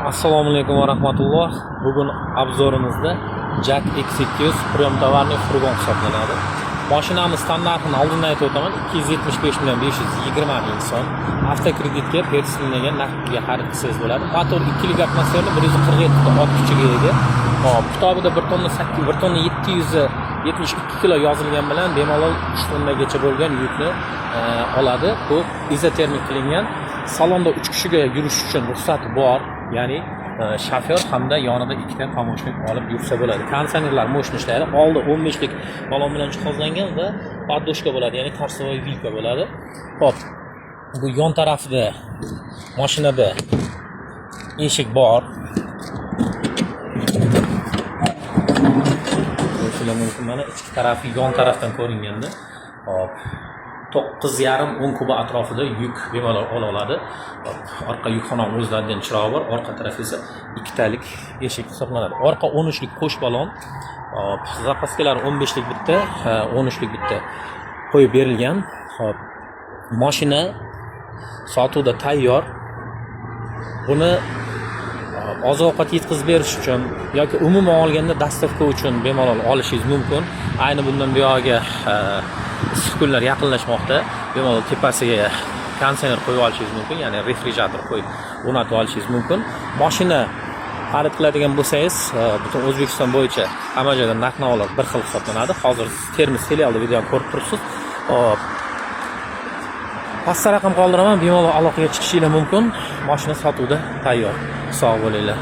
Assalomu alaykum va rahmatulloh. Bugun obzorimizda Jack X200 Premium tovarli furgon hisoblanadi. Mashinamiz standartini oldindan aytib o'taman. 275 million 520 ming so'm. Avtokreditga persilingan naqdga xarid qilsangiz bo'ladi. Motor 2 lik atmosferli 147 ta ot kuchiga ega. Hop, kitobida 1 tonna 772 kilo yozilgan bilan bemalol 3 tonnagacha bo'lgan yukni oladi. Bu izotermik qilingan. Salonda 3 kishiga yurish uchun ruxsati bor. Ya'ni shofyor hamda yonida ikkita pomochnik olib yursa bo'ladi. Konditsionerlar mo'shni ishlaydi. Oldi 15 lik balon bilan jihozlangan va poddoshka bo'ladi, ya'ni torsovoy vilka bo'ladi. Hop. Bu yon tarafida mashinada eshik bor. Ko'rishingiz mumkin. Mana ichki tarafi yon tarafdan ko'ringanda. Hop. 9,5-10 kuba atrofida yuk bemalol ola oladi. Orqa yukxona o'zlaridan chirog'i bor, orqa taraf esa ikkitalik eshik hisoblanadi. Orqa 13 lik qo'sh balon, zapaskalar 15 lik bitta, 13 lik bitta qo'yib berilgan. Hop. Mashina sotuvda tayyor. Buni oziq-ovqat yetkazib berish uchun yoki umuman olganda dastavka uchun bemalol olishingiz mumkin. Ayni bundan buyog'iga issiq kunlar yaqinlashmoqda. Bemalol tepasiga konditsioner qo'yib olishingiz mumkin, ya'ni refrigerator qo'yib o'rnatib olishingiz mumkin. Mashina xarid qiladigan bo'lsangiz, butun O'zbekiston bo'yicha hamma joyda narx-navolar bir xil hisoblanadi. Hozir Termiz filialida videoni ko'rib turibsiz. Pastda raqam qoldiraman, bemalol aloqaga chiqishingiz mumkin. Mashina sotuvda tayyor. Sog' bo'linglar.